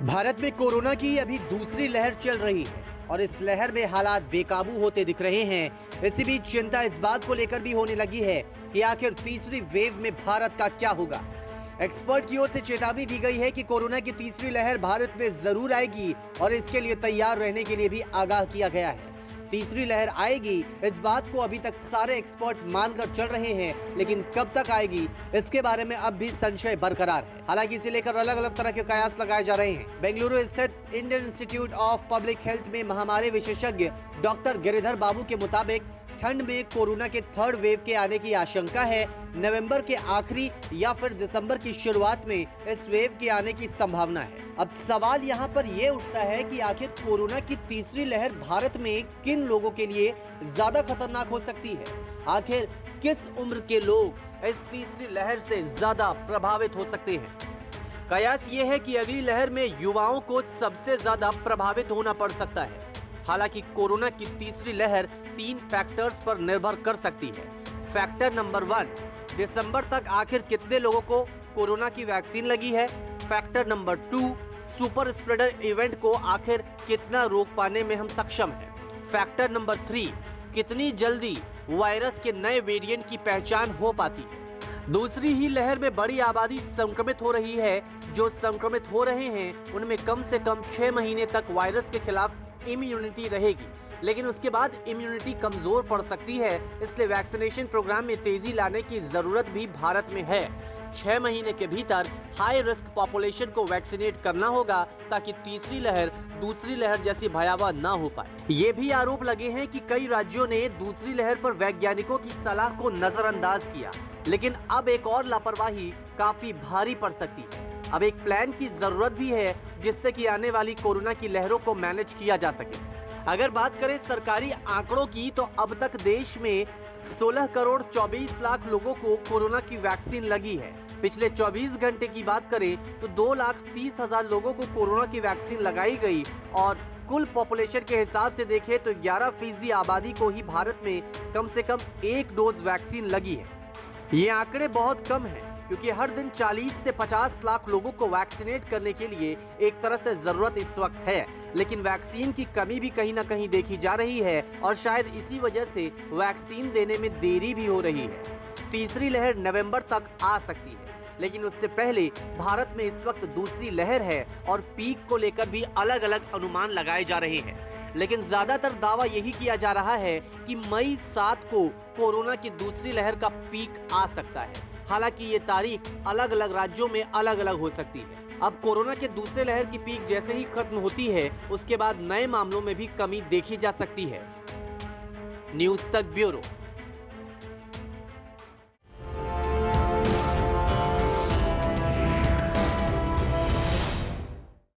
भारत में कोरोना की अभी दूसरी लहर चल रही है और इस लहर में हालात बेकाबू होते दिख रहे हैं। इसी बीच चिंता इस बात को लेकर भी होने लगी है कि आखिर तीसरी वेव में भारत का क्या होगा। एक्सपर्ट की ओर से चेतावनी दी गई है कि कोरोना की तीसरी लहर भारत में जरूर आएगी और इसके लिए तैयार रहने के लिए भी आगाह किया गया है। तीसरी लहर आएगी, इस बात को अभी तक सारे एक्सपर्ट मानकर चल रहे हैं, लेकिन कब तक आएगी इसके बारे में अब भी संशय बरकरार है। हालांकि इसे लेकर अलग अलग तरह के कयास लगाए जा रहे हैं। बेंगलुरु स्थित Indian institute of public health में महामारी विशेषज्ञ डॉक्टर गिरिधर बाबू के मुताबिक ठंड में कोरोना के थर्ड वेव के आने की आशंका है। नवंबर के आखिरी या फिर दिसंबर की शुरुआत में इस वेव के आने की संभावना है। अब सवाल यहाँ पर ये उठता है कि आखिर कोरोना की तीसरी लहर भारत में किन लोगों के लिए ज्यादा खतरनाक हो सकती है। आखिर किस उम्र के लोग इस तीसरी लहर से ज्यादा प्रभावित हो सकते हैं। कयास ये है कि अगली लहर में युवाओं को सबसे ज्यादा प्रभावित होना पड़ सकता है। हालांकि कोरोना की तीसरी लहर 3 फैक्टर्स पर निर्भर कर सकती है। फैक्टर नंबर 1, दिसंबर तक आखिर कितने लोगों को कोरोना की वैक्सीन लगी है। Factor number 2, super spreader event को आखिर कितना रोक पाने में हम सक्षम हैं। फैक्टर नंबर 3, कितनी जल्दी वायरस के नए वेरिएंट की पहचान हो पाती है। दूसरी ही लहर में बड़ी आबादी संक्रमित हो रही है। जो संक्रमित हो रहे हैं उनमें कम से कम 6 महीने तक वायरस के खिलाफ इम्यूनिटी रहेगी, लेकिन उसके बाद इम्यूनिटी कमजोर पड़ सकती है। इसलिए वैक्सीनेशन प्रोग्राम में तेजी लाने की जरूरत भी भारत में है। 6 महीने के भीतर हाई रिस्क पॉपुलेशन को वैक्सीनेट करना होगा ताकि तीसरी लहर दूसरी लहर जैसी भयावह ना हो पाए। ये भी आरोप लगे हैं कि कई राज्यों ने दूसरी लहर पर वैज्ञानिकों की सलाह को नजरअंदाज किया, लेकिन अब एक और लापरवाही काफी भारी पड़ सकती है। अब एक प्लान की जरूरत भी है जिससे कि आने वाली कोरोना की लहरों को मैनेज किया जा सके। अगर बात करें सरकारी आंकड़ों की तो अब तक देश में 16 करोड़ 24 लाख लोगों को कोरोना की वैक्सीन लगी है। पिछले 24 घंटे की बात करें तो 2,30,000 लोगों को कोरोना की वैक्सीन लगाई गई और कुल पॉपुलेशन के हिसाब से देखें तो 11% आबादी को ही भारत में कम से कम 1 डोज वैक्सीन लगी है। ये आंकड़े बहुत कम हैं क्योंकि हर दिन 40 से 50 लाख लोगों को वैक्सीनेट करने के लिए एक तरह से जरूरत इस वक्त है, लेकिन वैक्सीन की कमी भी कहीं ना कहीं देखी जा रही है और शायद इसी वजह से वैक्सीन देने में देरी भी हो रही है। तीसरी लहर नवंबर तक आ सकती है, लेकिन उससे पहले भारत में इस वक्त दूसरी लहर है और पीक को लेकर भी अलग अलग अनुमान लगाए जा रहे हैं। लेकिन ज्यादातर दावा यही किया जा रहा है कि मई 7 को कोरोना की दूसरी लहर का पीक आ सकता है। हालांकि ये तारीख अलग अलग राज्यों में अलग अलग हो सकती है। अब कोरोना के दूसरे लहर की पीक जैसे ही खत्म होती है उसके बाद नए मामलों में भी कमी देखी जा सकती है। न्यूज़ तक ब्यूरो।